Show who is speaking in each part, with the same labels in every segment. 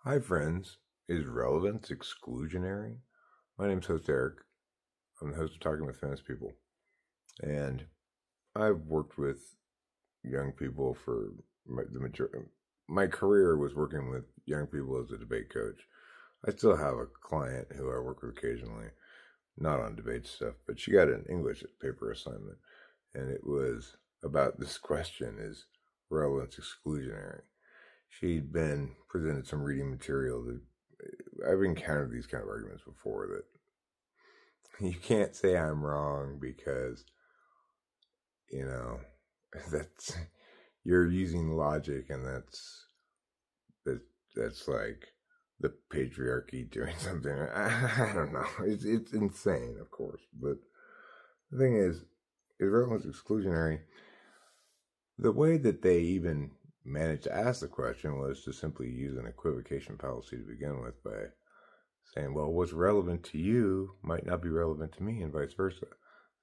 Speaker 1: Hi friends, is relevance exclusionary? My name's host Eric. I'm the host of Talking with Famous People. And I've worked with young people for the majority. My career was working with young people as a debate coach. I still have a client who I work with occasionally, not on debate stuff, but she got an English paper assignment. And it was about this question, is relevance exclusionary? She'd been presented some reading material that I've encountered these kind of arguments before, that you can't say I'm wrong because, that's, you're using logic, and that's like the patriarchy doing something. I don't know. It's insane, of course. But the thing is relevance exclusionary? The way that they even managed to ask the question was to simply use an equivocation fallacy to begin with by saying, well, what's relevant to you might not be relevant to me, and vice versa.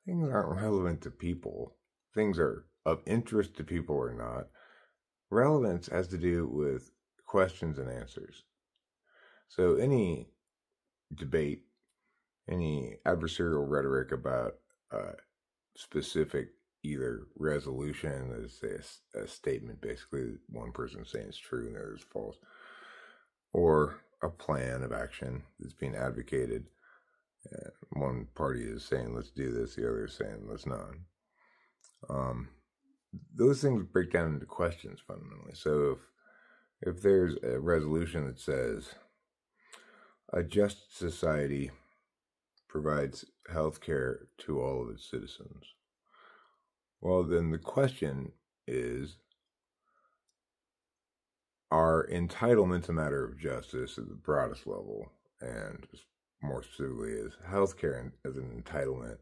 Speaker 1: Things aren't relevant to people. Things are of interest to people or not. Relevance has to do with questions and answers. So any debate, any adversarial rhetoric about specific either resolution, as a statement basically that one person is saying is true and the other is false, or a plan of action that's being advocated. One party is saying let's do this, the other is saying let's not. Those things break down into questions fundamentally. So if there's a resolution that says a just society provides health care to all of its citizens, well, then the question is, are entitlements a matter of justice at the broadest level, and more specifically, is healthcare as an entitlement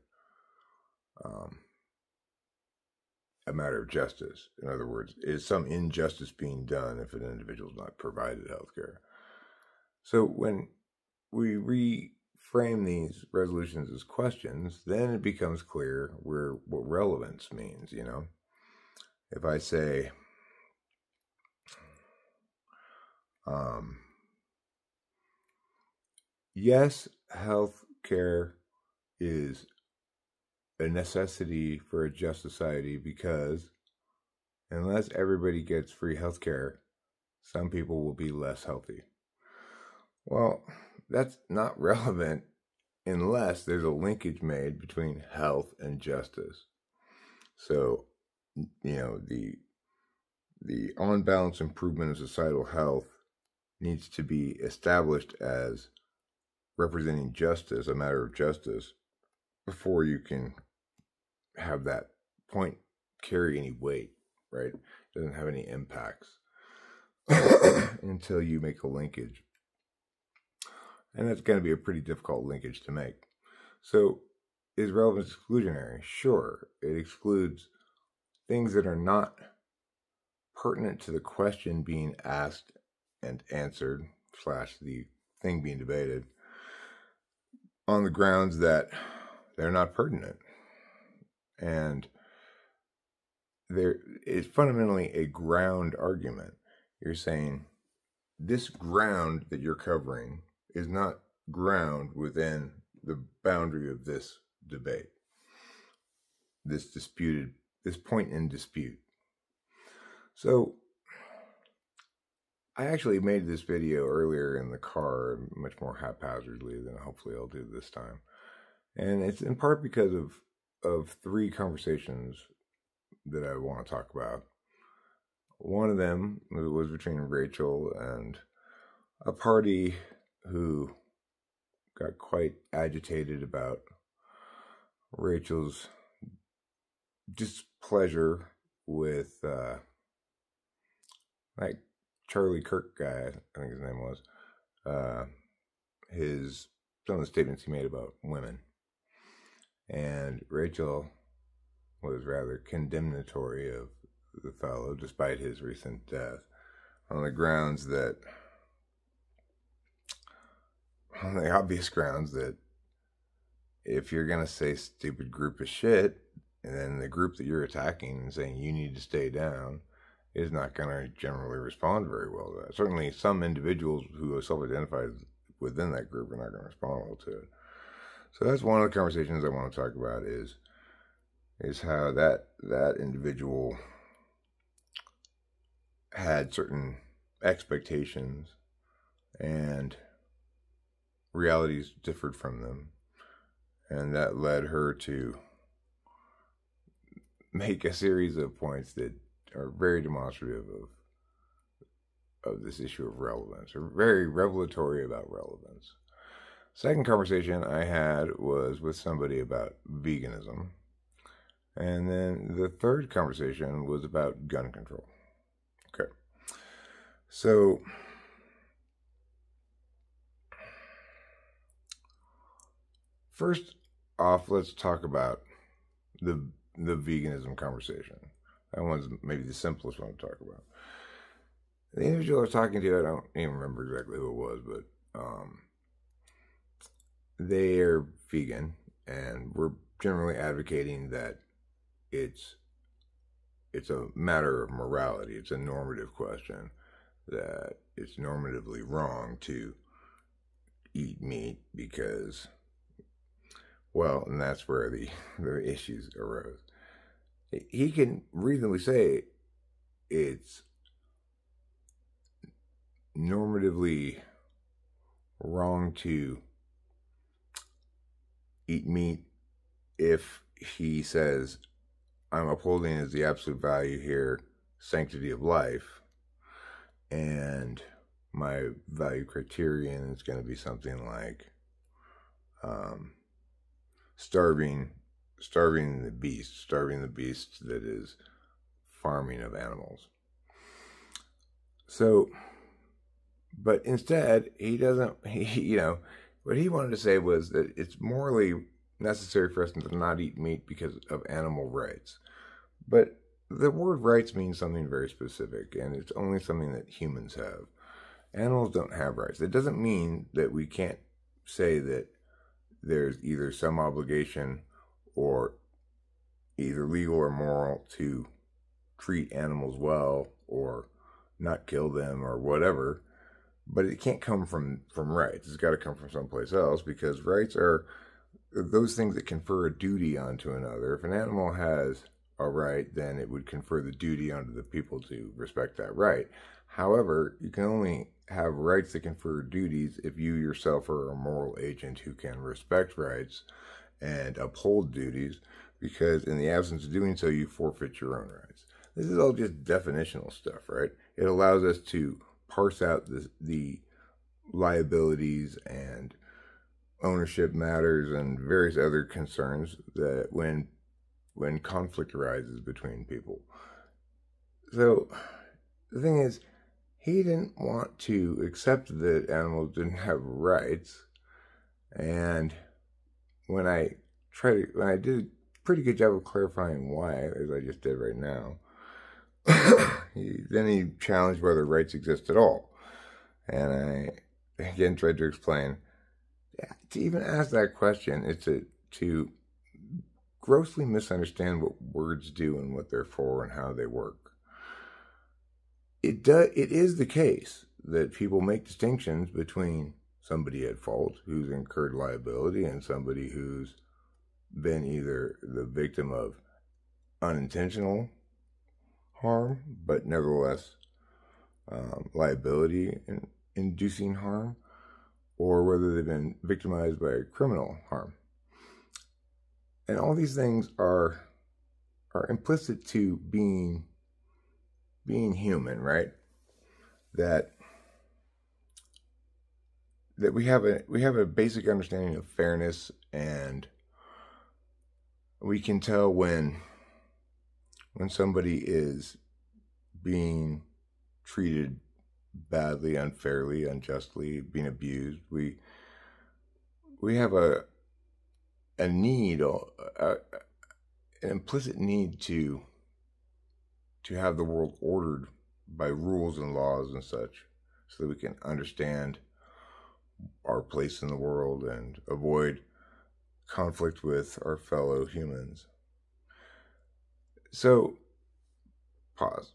Speaker 1: a matter of justice? In other words, is some injustice being done if an individual is not provided healthcare? So when we reframe these resolutions as questions, then it becomes clear what relevance means. If I say, yes, health care is a necessity for a just society because unless everybody gets free health care, some people will be less healthy. Well, that's not relevant unless there's a linkage made between health and justice. So, the on-balance improvement of societal health needs to be established as representing justice, a matter of justice, before you can have that point carry any weight, right? It doesn't have any impacts until you make a linkage. And that's going to be a pretty difficult linkage to make. So, is relevance exclusionary? Sure, it excludes things that are not pertinent to the question being asked and answered / the thing being debated, on the grounds that they're not pertinent. And there is fundamentally a ground argument. You're saying this ground that you're covering is not ground within the boundary of this debate, this point in dispute. So I actually made this video earlier in the car, much more haphazardly than hopefully I'll do this time. And it's in part because of three conversations that I want to talk about. One of them was between Rachel and a party who got quite agitated about Rachel's displeasure with like Charlie Kirk guy, I think his name was, some of the statements he made about women. And Rachel was rather condemnatory of the fellow, despite his recent death, on the obvious grounds that if you're going to say stupid group of shit, and then the group that you're attacking and saying you need to stay down, is not going to generally respond very well to that. Certainly some individuals who self-identify within that group are not going to respond well to it. So that's one of the conversations I want to talk about is how that individual had certain expectations and realities differed from them, and that led her to make a series of points that are very demonstrative of this issue of relevance, or very revelatory about relevance. Second conversation I had was with somebody about veganism, and then the third conversation was about gun control. Okay, so first off, let's talk about the veganism conversation. That one's maybe the simplest one to talk about. The individual I was talking to, I don't even remember exactly who it was, but they're vegan, and we're generally advocating that it's a matter of morality. It's a normative question, that it's normatively wrong to eat meat because, well, and that's where the issues arose. He can reasonably say it's normatively wrong to eat meat if he says, I'm upholding as the absolute value here sanctity of life, and my value criterion is going to be something like starving the beast that is farming of animals. So, but instead, what he wanted to say was that it's morally necessary for us to not eat meat because of animal rights. But the word rights means something very specific, and it's only something that humans have. Animals don't have rights. It doesn't mean that we can't say that there's either some obligation or either legal or moral to treat animals well or not kill them or whatever, but it can't come from rights. It's got to come from someplace else, because rights are those things that confer a duty onto another. If an animal has a right, then it would confer the duty onto the people to respect that right. However, you can only have rights that confer duties if you yourself are a moral agent who can respect rights and uphold duties, because in the absence of doing so, you forfeit your own rights. This is all just definitional stuff, right? It allows us to parse out the liabilities and ownership matters and various other concerns that when conflict arises between people. So the thing is, he didn't want to accept that animals didn't have rights, and when I did a pretty good job of clarifying why, as I just did right now, then he challenged whether rights exist at all. And I again tried to explain, to even ask that question, it's to grossly misunderstand what words do and what they're for and how they work. It is the case that people make distinctions between somebody at fault who's incurred liability and somebody who's been either the victim of unintentional harm, but nevertheless liability inducing harm, or whether they've been victimized by criminal harm. And all these things are implicit to being human, right? That we have a basic understanding of fairness, and we can tell when somebody is being treated badly, unfairly, unjustly, being abused. We have a need, an implicit need to have the world ordered by rules and laws and such, so that we can understand our place in the world and avoid conflict with our fellow humans. So, pause.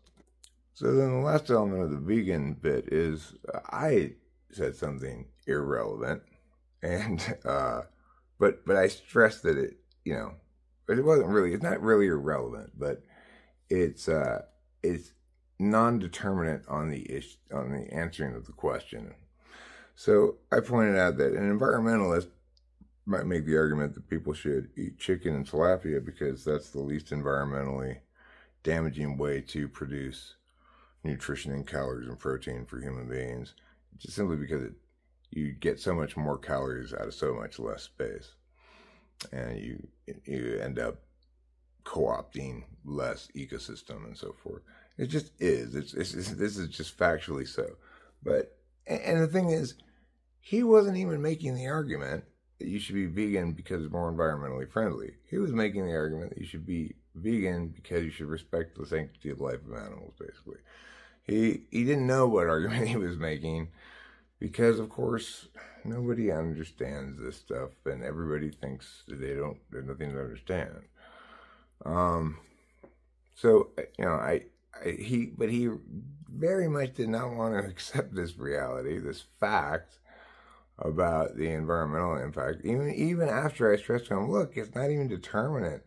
Speaker 1: So then the last element of the vegan bit is I said something irrelevant, and but I stressed that it wasn't really, it's not really irrelevant, but it's non-determinate on the answering of the question. So I pointed out that an environmentalist might make the argument that people should eat chicken and tilapia because that's the least environmentally damaging way to produce nutrition and calories and protein for human beings, just simply because you get so much more calories out of so much less space, and you end up co-opting less ecosystem and so forth. It just is. This is just factually so. But and the thing is, he wasn't even making the argument that you should be vegan because it's more environmentally friendly. He was making the argument that you should be vegan because you should respect the sanctity of life of animals, basically. He didn't know what argument he was making because, of course, nobody understands this stuff and everybody thinks that there's nothing to understand. So, he very much did not want to accept this reality, this fact about the environmental impact. Even after I stressed to him, look, it's not even determinate.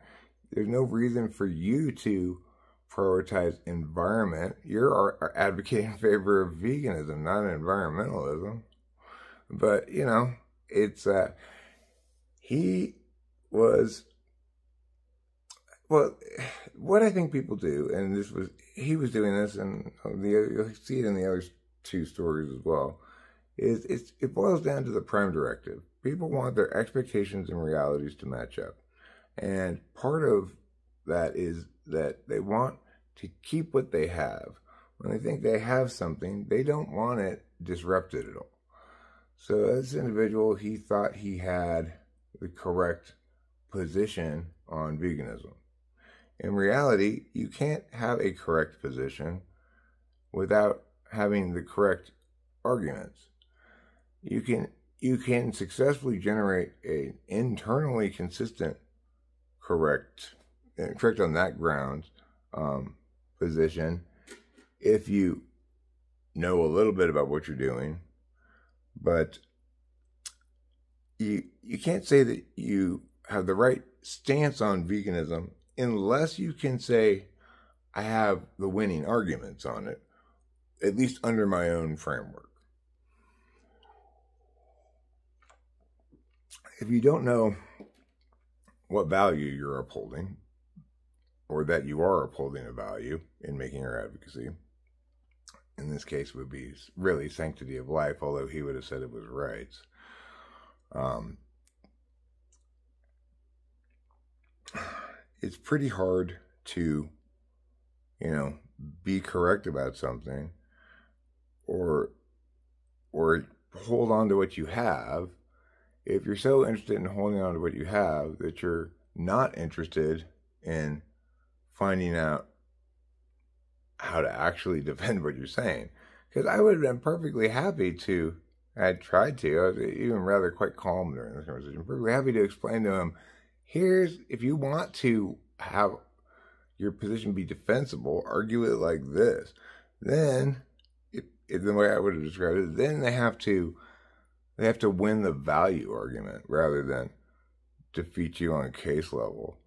Speaker 1: There's no reason for you to prioritize environment. You're advocating in favor of veganism, not environmentalism. But, it's, he was, well, what I think people do, and he was doing this, and you'll see it in the other two stories as well, is it boils down to the prime directive. People want their expectations and realities to match up. And part of that is that they want to keep what they have. When they think they have something, they don't want it disrupted at all. So as an individual, he thought he had the correct position on veganism. In reality, you can't have a correct position without having the correct arguments. You can successfully generate an internally consistent correct on that ground position if you know a little bit about what you're doing, but you can't say that you have the right stance on veganism unless you can say, I have the winning arguments on it, at least under my own framework. If you don't know what value you're upholding, or that you are upholding a value in making your advocacy, in this case would be really sanctity of life, although he would have said it was rights. It's pretty hard to, be correct about something or hold on to what you have if you're so interested in holding on to what you have that you're not interested in finding out how to actually defend what you're saying. Because I would have been perfectly happy to, I tried to, I was even rather quite calm during this conversation, perfectly happy to explain to him, if you want to have your position be defensible, argue it like this. Then, if the way I would have described it, then they have to win the value argument rather than defeat you on case level.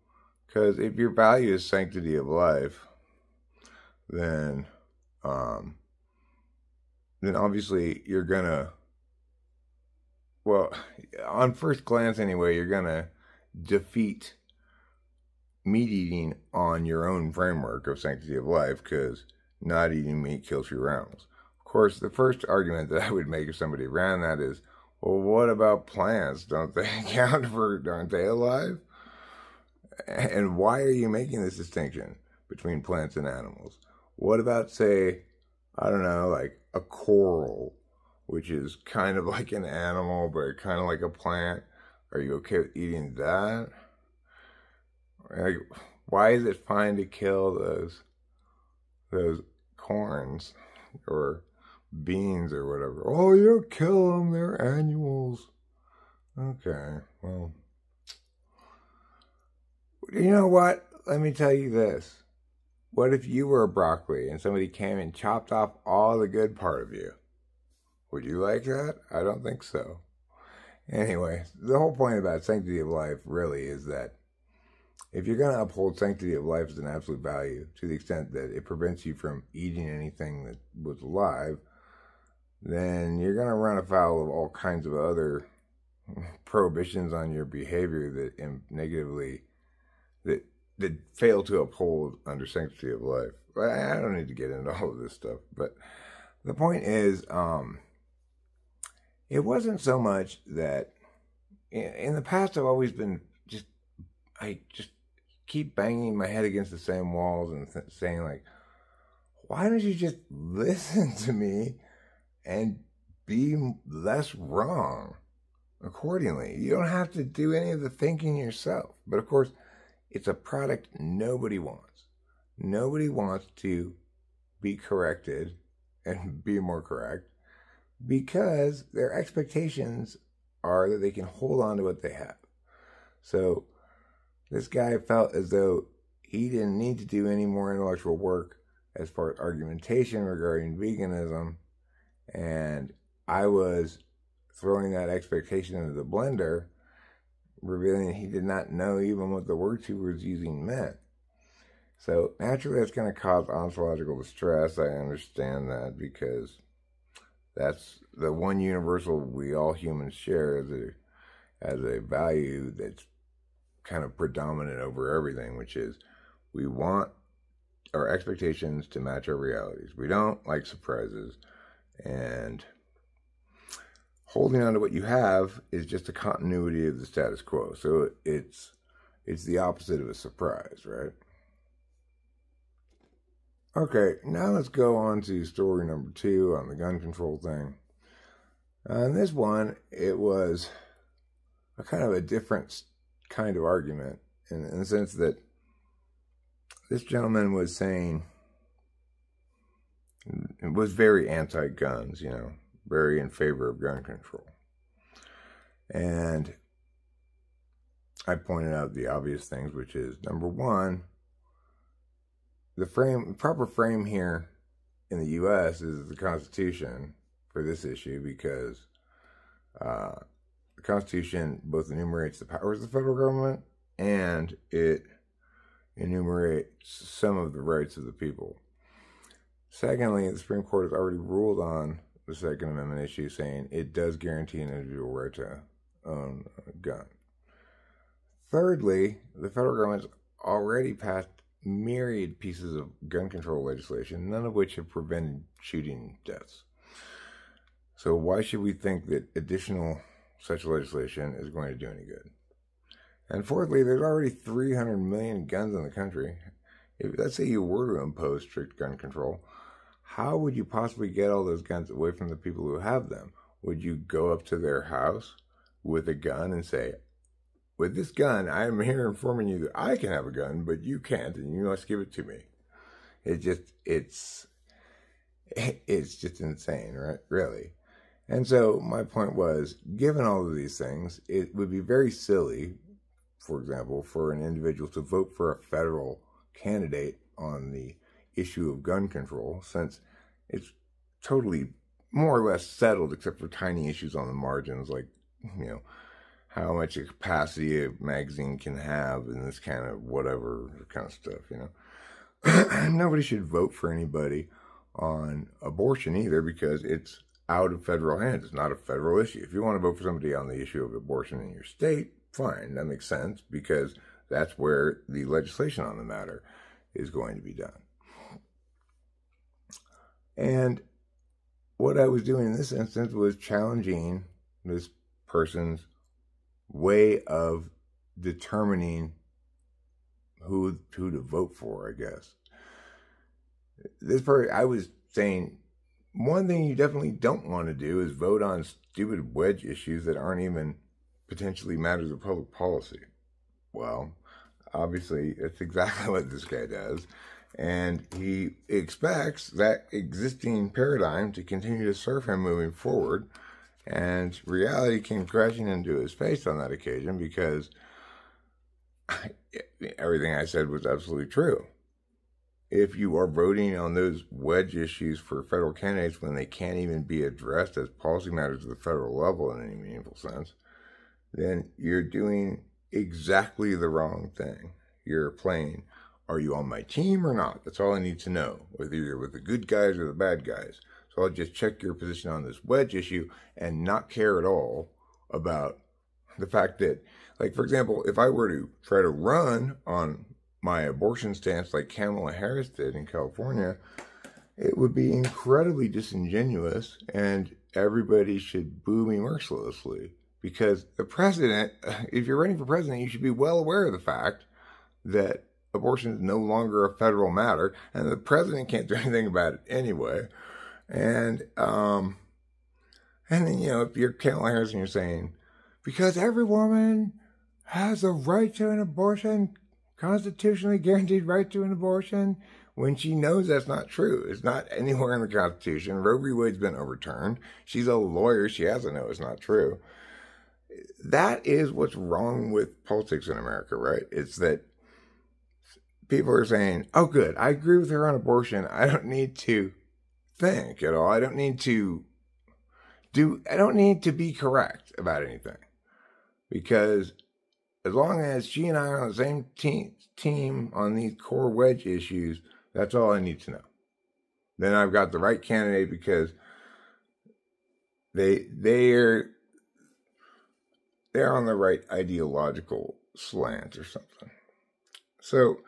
Speaker 1: Because if your value is sanctity of life, then obviously you're gonna, well, on first glance anyway, you're gonna defeat meat eating on your own framework of sanctity of life, because not eating meat kills your animals. Of course, the first argument that I would make if somebody ran that is, well, what about plants? Don't they count aren't they alive? And why are you making this distinction between plants and animals? What about, say, I don't know, like a coral, which is kind of like an animal, but kind of like a plant? Are you okay with eating that? Like, why is it fine to kill those corns or beans or whatever? Oh, you kill them, they're annuals. Okay, well, you know what? Let me tell you this. what if you were a broccoli and somebody came and chopped off all the good part of you? Would you like that? I don't think so. Anyway, the whole point about sanctity of life really is that if you're going to uphold sanctity of life as an absolute value to the extent that it prevents you from eating anything that was alive, then you're going to run afoul of all kinds of other prohibitions on your behavior that negatively, that fail to uphold under sanctity of life. But I don't need to get into all of this stuff. But the point is, it wasn't so much that in the past I've always been I just keep banging my head against the same walls and saying like, why don't you just listen to me and be less wrong accordingly? You don't have to do any of the thinking yourself. But of course, it's a product nobody wants. Nobody wants to be corrected and be more correct because their expectations are that they can hold on to what they have. So this guy felt as though he didn't need to do any more intellectual work as far as argumentation regarding veganism, and I was throwing that expectation into the blender, revealing he did not know even what the words he was using meant. So naturally that's going to cause ontological distress. I understand that because that's the one universal we all humans share as a value that's kind of predominant over everything, which is we want our expectations to match our realities. We don't like surprises, and holding on to what you have is just a continuity of the status quo. So it's the opposite of a surprise, right? Okay, now let's go on to story number 2 on the gun control thing. On this one, it was a kind of a different kind of argument in the sense that this gentleman was saying it was very anti-guns, very in favor of gun control. And I pointed out the obvious things, which is, number one, the proper frame here in the U.S. is the Constitution for this issue, because the Constitution both enumerates the powers of the federal government and it enumerates some of the rights of the people. Secondly, the Supreme Court has already ruled on the Second Amendment issue, saying it does guarantee an individual right to own a gun. Thirdly, the federal government's already passed myriad pieces of gun control legislation, none of which have prevented shooting deaths. So why should we think that additional such legislation is going to do any good? And fourthly, there's already 300 million guns in the country. Let's say you were to impose strict gun control, how would you possibly get all those guns away from the people who have them? Would you go up to their house with a gun and say, with this gun, I am here informing you that I can have a gun, but you can't, and you must give it to me? It's just insane, right? Really. And so my point was, given all of these things, it would be very silly, for example, for an individual to vote for a federal candidate on the issue of gun control, since it's totally more or less settled, except for tiny issues on the margins, like, how much capacity a magazine can have and this kind of whatever kind of stuff, Nobody should vote for anybody on abortion either, because it's out of federal hands. It's not a federal issue. If you want to vote for somebody on the issue of abortion in your state, fine, that makes sense, because that's where the legislation on the matter is going to be done. And what I was doing in this instance was challenging this person's way of determining who to vote for, I guess. I was saying, one thing you definitely don't want to do is vote on stupid wedge issues that aren't even potentially matters of public policy. Well, obviously, that's exactly what this guy does. And he expects that existing paradigm to continue to serve him moving forward. And reality came crashing into his face on that occasion, because everything I said was absolutely true. if you are voting on those wedge issues for federal candidates when they can't even be addressed as policy matters at the federal level in any meaningful sense, then you're doing exactly the wrong thing. You're playing, are you on my team or not? That's all I need to know, whether you're with the good guys or the bad guys. So I'll just check your position on this wedge issue and not care at all about the fact that, like, for example, if I were to try to run on my abortion stance like Kamala Harris did in California, it would be incredibly disingenuous and everybody should boo me mercilessly. Because the president, if you're running for president, you should be well aware of the fact that abortion is no longer a federal matter, and the president can't do anything about it anyway. And then, you know, if you're Kamala Harris and you're saying, because every woman has a right to an abortion, constitutionally guaranteed right to an abortion, when she knows that's not true. It's not anywhere in the Constitution. Roe v. Wade's been overturned. She's a lawyer. She has to know it's not true. That is what's wrong with politics in America, right? It's that people are saying, oh, good, I agree with her on abortion. I don't need to think at all. I don't need to be correct about anything. Because as long as she and I are on the same team on these core wedge issues, that's all I need to know. Then I've got the right candidate because they're on the right ideological slant or something. So,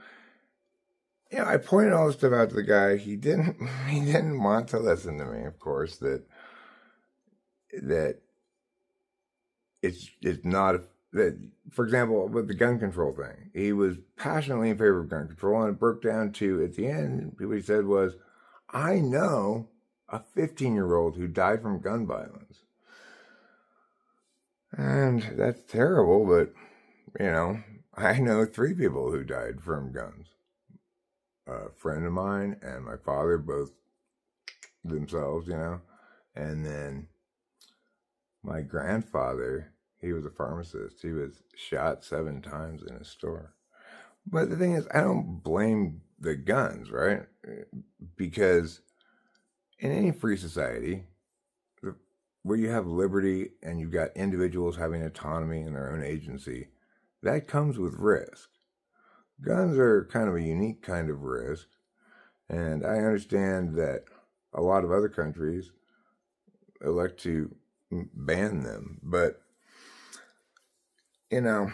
Speaker 1: you know, I pointed all this stuff out to the guy. He didn't want to listen to me, of course, that it's not, that, for example, with the gun control thing, he was passionately in favor of gun control, and it broke down to, at the end, what he said was, I know a 15-year-old who died from gun violence. And that's terrible, but, you know, I know 3 people who died from guns. A friend of mine and my father, both themselves, you know. And then my grandfather, he was a pharmacist. He was shot 7 times in a store. But the thing is, I don't blame the guns, right? Because in any free society, where you have liberty and you've got individuals having autonomy and their own agency, that comes with risk. Guns are kind of a unique kind of risk, and I understand that a lot of other countries elect to ban them, but, you know,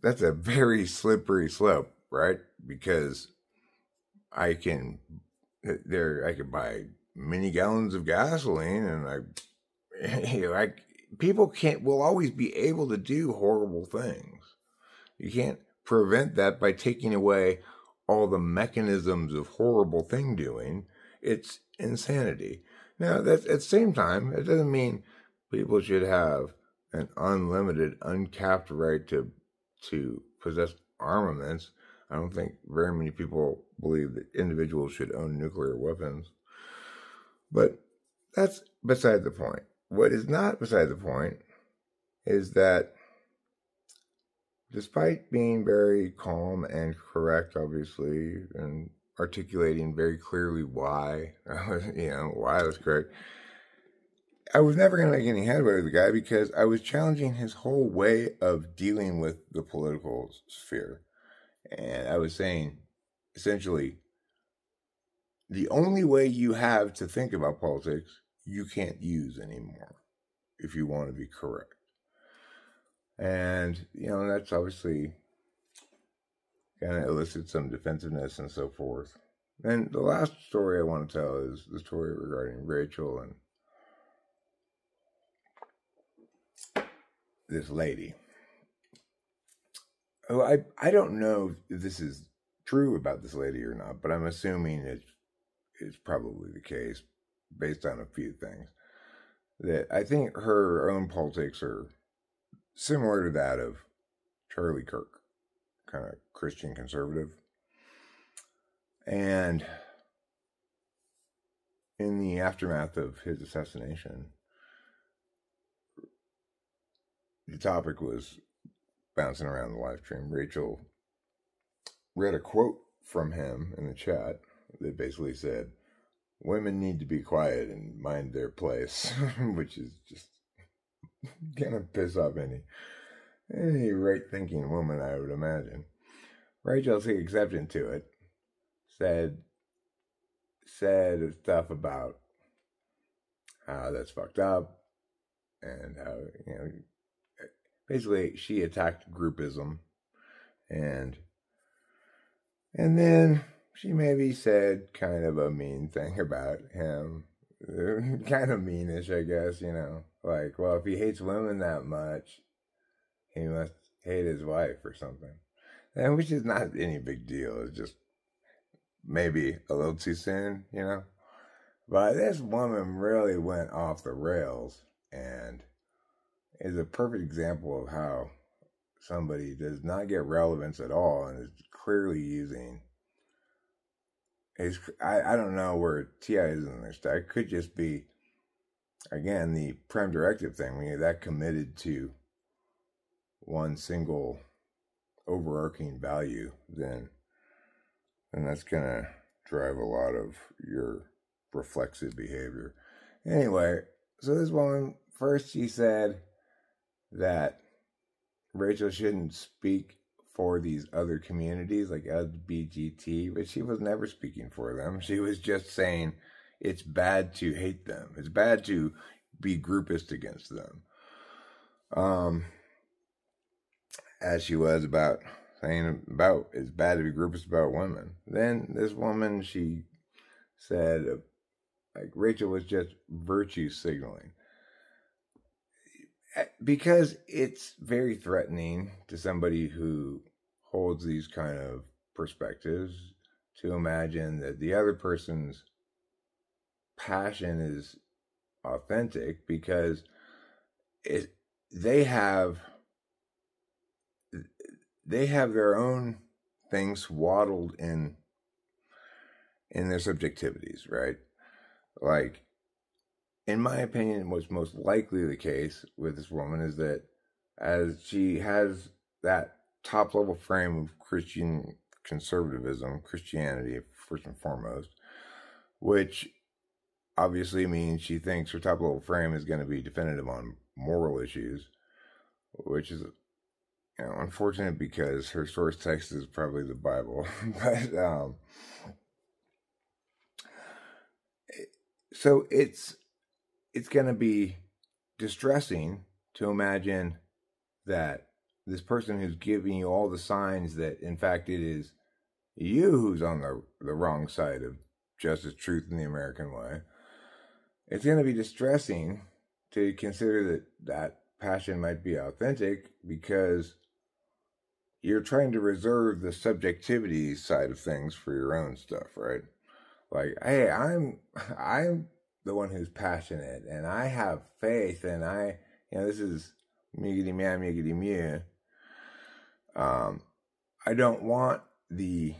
Speaker 1: that's a very slippery slope, right? Because I can buy many gallons of gasoline, and people will always be able to do horrible things. You can't prevent that by taking away all the mechanisms of horrible thing doing. It's insanity. Now, that's, at the same time, it doesn't mean people should have an unlimited, uncapped right to possess armaments. I don't think very many people believe that individuals should own nuclear weapons. But that's beside the point. What is not beside the point is that despite being very calm and correct, obviously, and articulating very clearly why I was correct, I was never going to make any headway with the guy because I was challenging his whole way of dealing with the political sphere. And I was saying, essentially, the only way you have to think about politics, you can't use anymore if you want to be correct. And, you know, that's obviously kind of elicits some defensiveness and so forth. And the last story I want to tell is the story regarding Rachel and this lady. Oh, I don't know if this is true about this lady or not, but I'm assuming it's probably the case based on a few things. That I think her own politics are similar to that of Charlie Kirk, kind of Christian conservative. And in the aftermath of his assassination, the topic was bouncing around the live stream. Rachel read a quote from him in the chat, that basically said women need to be quiet and mind their place, which is just gonna piss off any right-thinking woman, I would imagine. Rachel took exception to it, said stuff about how that's fucked up, and how, basically she attacked groupism, and then she maybe said kind of a mean thing about him, kind of meanish, I guess, like, well, if he hates women that much, he must hate his wife or something, and which is not any big deal. It's just maybe a little too soon, But this woman really went off the rails and is a perfect example of how somebody does not get relevance at all and is clearly using. I don't know where TI is in this. It could just be, again, the prime directive thing. When you're that committed to one single overarching value, then that's gonna drive a lot of your reflexive behavior. Anyway, so this woman, first she said that Rachel shouldn't speak for these other communities like LGBT, but she was never speaking for them. She was just saying it's bad to hate them. It's bad to be groupist against them. As she was about saying about it's bad to be groupist about women. Then this woman, she said, like, Rachel was just virtue signaling. Because it's very threatening to somebody who holds these kind of perspectives to imagine that the other person's passion is authentic, because they have their own things swaddled in their subjectivities, right? Like, in my opinion, what's most likely the case with this woman is that as she has that top level frame of Christian conservatism, Christianity first and foremost, which obviously means she thinks her top level frame is going to be definitive on moral issues, which is unfortunate because her source text is probably the Bible. But so it's going to be distressing to imagine that this person who's giving you all the signs that, in fact, it is you who's on the wrong side of justice, truth, and the American way. It's going to be distressing to consider that passion might be authentic because you're trying to reserve the subjectivity side of things for your own stuff, right? Like, hey, I'm the one who's passionate, and I have faith, and this is miggity meow, miggity mew. I don't want the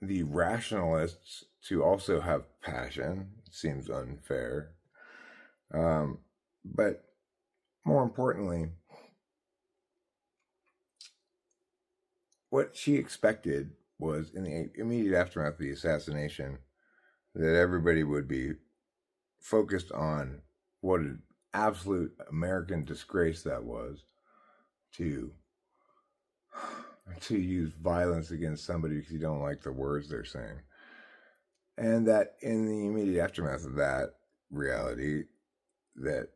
Speaker 1: rationalists to also have passion. It seems unfair. But more importantly, what she expected was, in the immediate aftermath of the assassination, that everybody would be focused on what an absolute American disgrace that was to use violence against somebody because you don't like the words they're saying. And that in the immediate aftermath of that reality, that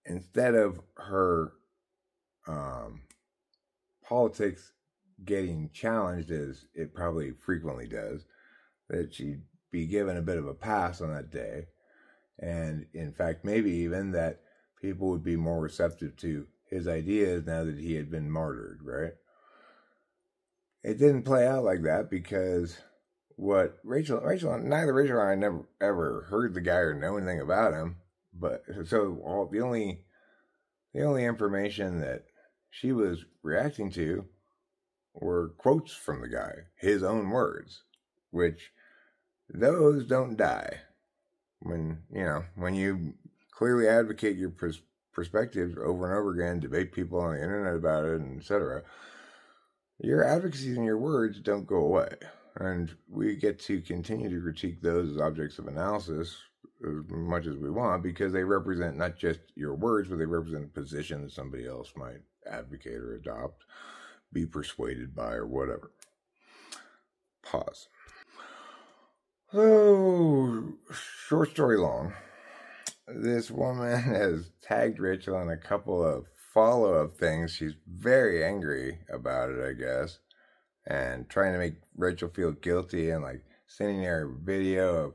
Speaker 1: instead of her politics getting challenged, as it probably frequently does, that she'd be given a bit of a pass on that day. And in fact, maybe even that people would be more receptive to his ideas now that he had been martyred, right? It didn't play out like that because neither Rachel and I never ever heard the guy or know anything about him. But so the only information that she was reacting to were quotes from the guy, his own words, which those don't die. When you clearly advocate your perspectives over and over again, debate people on the internet about it, and etc., your advocacy and your words don't go away. And we get to continue to critique those as objects of analysis as much as we want, because they represent not just your words, but they represent a position that somebody else might advocate or adopt, be persuaded by, or whatever. Pause. So, short story long, this woman has tagged Rachel on a couple of follow-up things. She's very angry about it, I guess, and trying to make Rachel feel guilty, and like sending her a video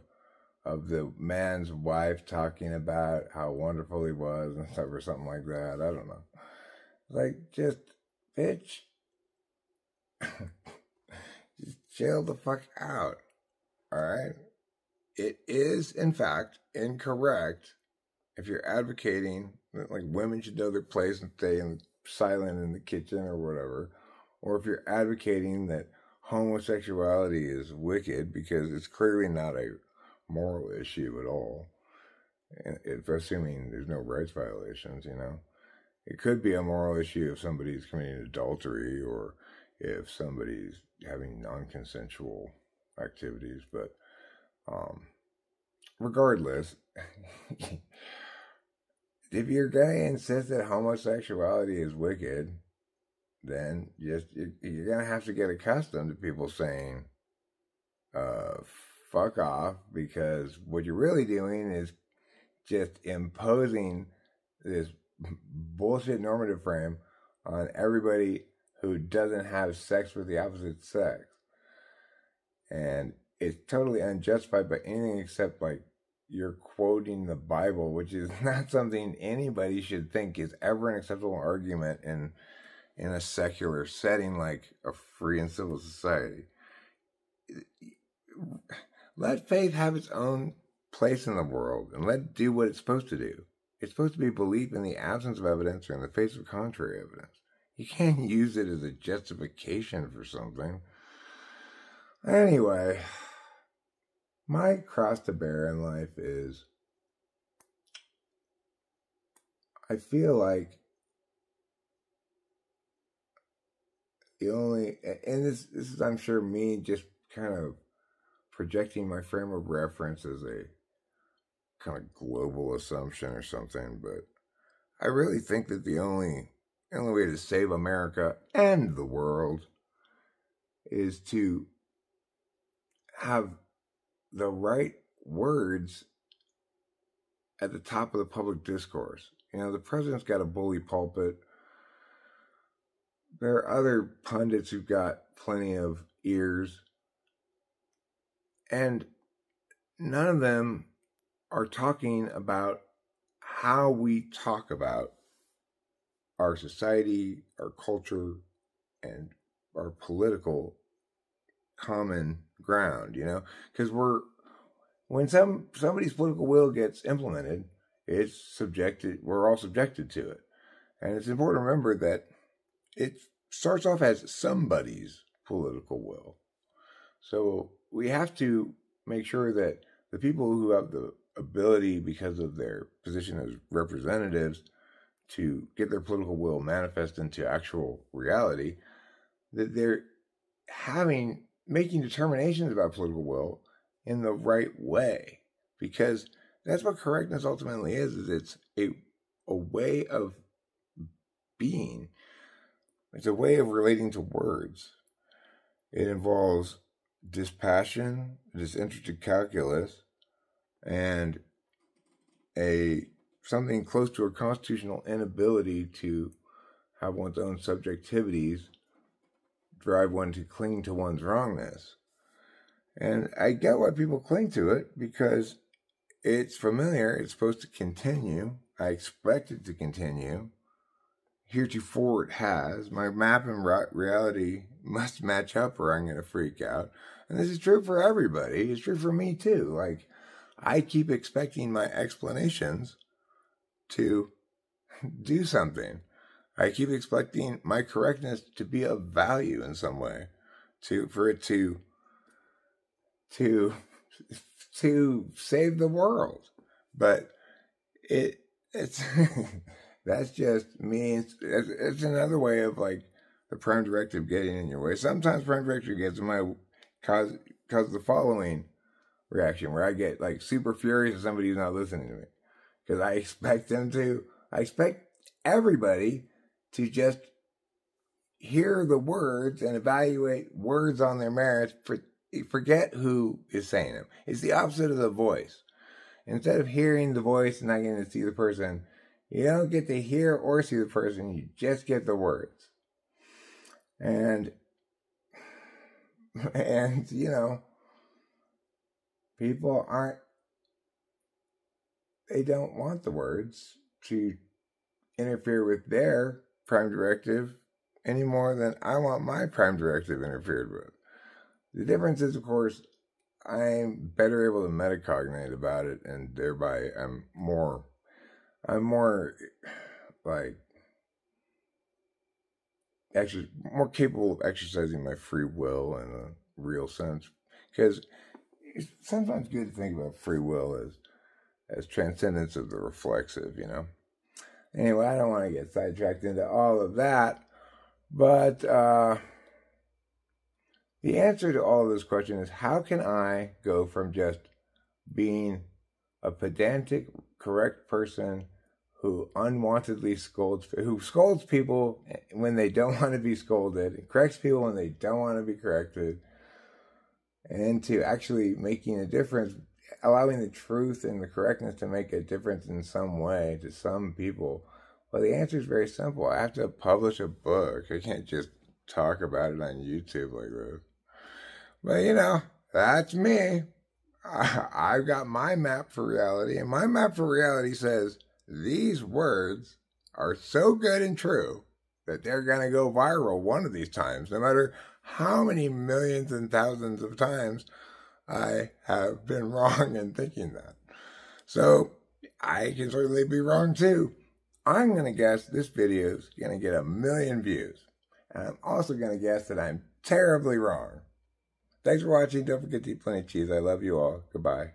Speaker 1: of the man's wife talking about how wonderful he was and stuff, or something like that. I don't know. Like, just, bitch, just chill the fuck out. All right? It is, in fact, incorrect if you're advocating that, like, women should know their place and stay silent in the kitchen or whatever, or if you're advocating that homosexuality is wicked, because it's clearly not a moral issue at all, if assuming there's no rights violations, you know. It could be a moral issue if somebody's committing adultery, or if somebody's having non-consensual activities, but regardless, if you're gonna insist that homosexuality is wicked, then you're gonna have to get accustomed to people saying fuck off, because what you're really doing is just imposing this bullshit normative frame on everybody who doesn't have sex with the opposite sex. And it's totally unjustified by anything except, like, you're quoting the Bible, which is not something anybody should think is ever an acceptable argument in a secular setting like a free and civil society. Let faith have its own place in the world, and let it do what it's supposed to do. It's supposed to be belief in the absence of evidence or in the face of contrary evidence. You can't use it as a justification for something. Anyway, my cross to bear in life is, I feel like the only, and this is, I'm sure, me just kind of projecting my frame of reference as a kind of global assumption or something, but I really think that the only way to save America and the world is to have the right words at the top of the public discourse. You know, the president's got a bully pulpit. There are other pundits who've got plenty of ears, and none of them are talking about how we talk about our society, our culture, and our political common ground, you know? Because when somebody's political will gets implemented, we're all subjected to it. And it's important to remember that it starts off as somebody's political will. So we have to make sure that the people who have the ability, because of their position as representatives, to get their political will manifest into actual reality, that they're making determinations about political will in the right way. Because that's what correctness ultimately is it's a way of being. It's a way of relating to words. It involves dispassion, disinterested calculus, and something close to a constitutional inability to have one's own subjectivities drive one to cling to one's wrongness. And I get why people cling to it, because it's familiar, it's supposed to continue, I expect it to continue. Heretofore it has. My map and reality must match up or I'm going to freak out. And this is true for everybody. It's true for me too. Like, I keep expecting my explanations to do something. I keep expecting my correctness to be of value in some way, for it to save the world. But it's that's just me. It's another way of, like, the prime directive getting in your way. Sometimes prime directive gets in my cause the following reaction, where I get like super furious at somebody who's not listening to me, because I expect everybody to just hear the words and evaluate words on their merits. Forget who is saying them. It's the opposite of the voice. Instead of hearing the voice and not getting to see the person, you don't get to hear or see the person. You just get the words. And you know, people they don't want the words to interfere with their prime directive any more than I want my prime directive interfered with. The difference is, of course, I'm better able to metacognate about it, and thereby I'm more like actually more capable of exercising my free will in a real sense. Because it's sometimes good to think about free will as transcendence of the reflexive, you know. Anyway, I don't want to get sidetracked into all of that, but the answer to all of this question is, how can I go from just being a pedantic, correct person who unwantedly scolds people when they don't want to be scolded, corrects people when they don't want to be corrected, and to actually making a difference, allowing the truth and the correctness to make a difference in some way to some people? Well, the answer is very simple. I have to publish a book. I can't just talk about it on YouTube like this. But, you know, that's me. I've got my map for reality, and my map for reality says these words are so good and true that they're going to go viral one of these times, no matter how many millions and thousands of times I have been wrong in thinking that. So I can certainly be wrong too. I'm going to guess this video is going to get 1 million views. And I'm also going to guess that I'm terribly wrong. Thanks for watching. Don't forget to eat plenty of cheese. I love you all. Goodbye.